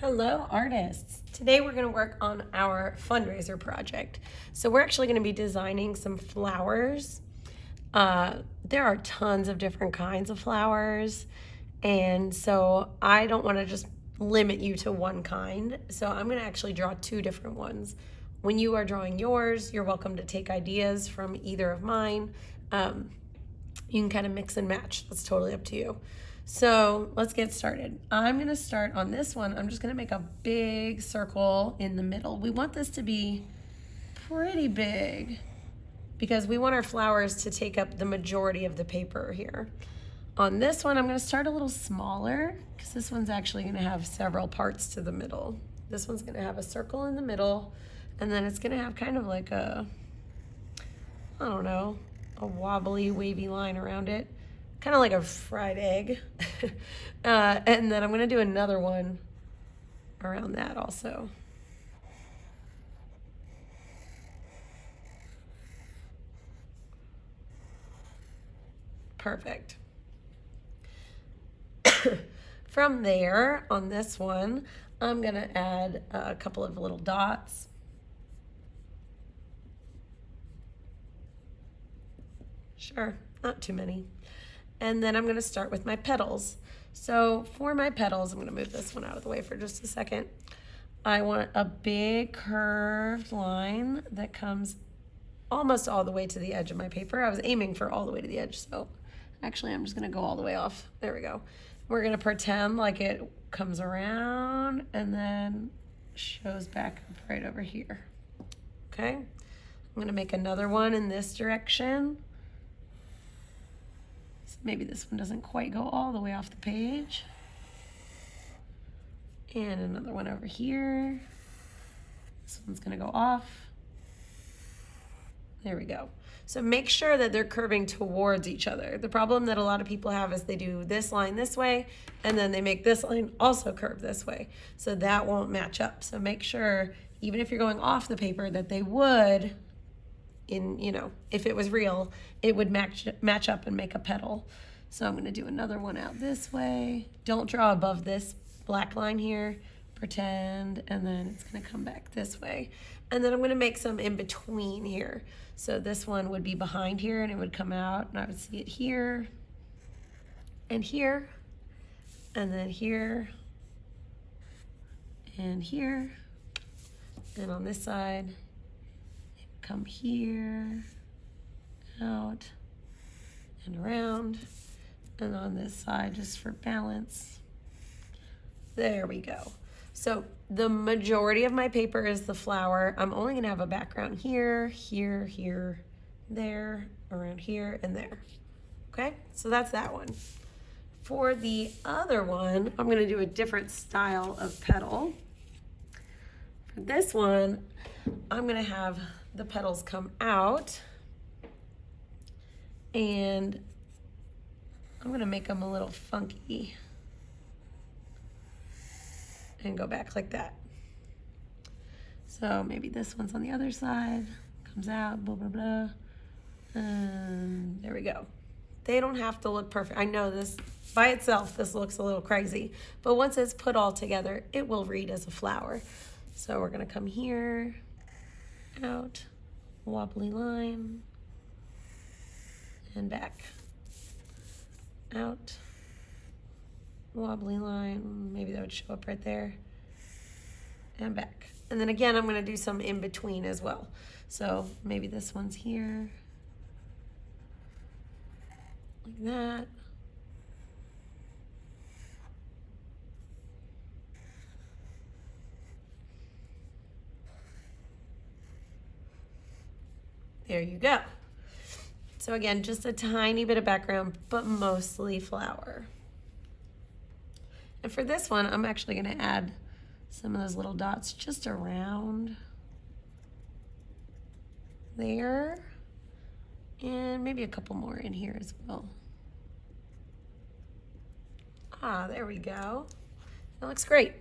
Hello, artists. Today we're going to work on our fundraiser project. So we're actually going to be designing some flowers. There are tons of different kinds of flowers, and so I don't want to just limit you to one kind. So I'm going to actually draw two different ones. When you are drawing yours, you're welcome to take ideas from either of mine. You can kind of mix and match. That's totally up to you. So let's get started. I'm gonna start on this one. I'm just gonna make a big circle in the middle. We want this to be pretty big because we want our flowers to take up the majority of the paper here. On this one, I'm gonna start a little smaller because this one's actually gonna have several parts to the middle. This one's gonna have a circle in the middle, and then it's gonna have kind of like a, I don't know, a wobbly, wavy line around it. Kind of like a fried egg. And then I'm gonna do another one around that also. Perfect. From there, on this one, I'm gonna add a couple of little dots. Sure, not too many. And then I'm gonna start with my petals. So for my petals, I'm gonna move this one out of the way for just a second. I want a big curved line that comes almost all the way to the edge of my paper. I was aiming for all the way to the edge, so actually I'm just gonna go all the way off. There we go. We're gonna pretend like it comes around and then shows back up right over here. Okay, I'm gonna make another one in this direction. Maybe this one doesn't quite go all the way off the page. And another one over here. This one's gonna go off. There we go. So make sure that they're curving towards each other. The problem that a lot of people have is they do this line this way, and then they make this line also curve this way. So that won't match up. So make sure, even if you're going off the paper, that they would, if it was real, it would match up and make a petal. So I'm gonna do another one out this way. Don't draw above this black line here, pretend, and then it's gonna come back this way. And then I'm gonna make some in between here. So this one would be behind here and it would come out and I would see it here, and here, and then here, and here, and on this side, come here, out, and around, and on this side, just for balance. There we go. So the majority of my paper is the flower. I'm only gonna have a background here, here, here, there, around here, and there. Okay, so that's that one. For the other one, I'm gonna do a different style of petal. For this one, I'm gonna have the petals come out and I'm gonna make them a little funky and go back like that. So maybe this one's on the other side, comes out, blah, blah, blah. And there we go. They don't have to look perfect. I know this by itself, this looks a little crazy, but once it's put all together, it will read as a flower. So we're gonna come here, out, wobbly line, and back, out, wobbly line, maybe that would show up right there, and back. And then again, I'm gonna do some in between as well. So maybe this one's here, like that. There you go. So again, just a tiny bit of background, but mostly flower. And for this one, I'm actually gonna add some of those little dots just around there, and maybe a couple more in here as well. Ah, there we go. That looks great.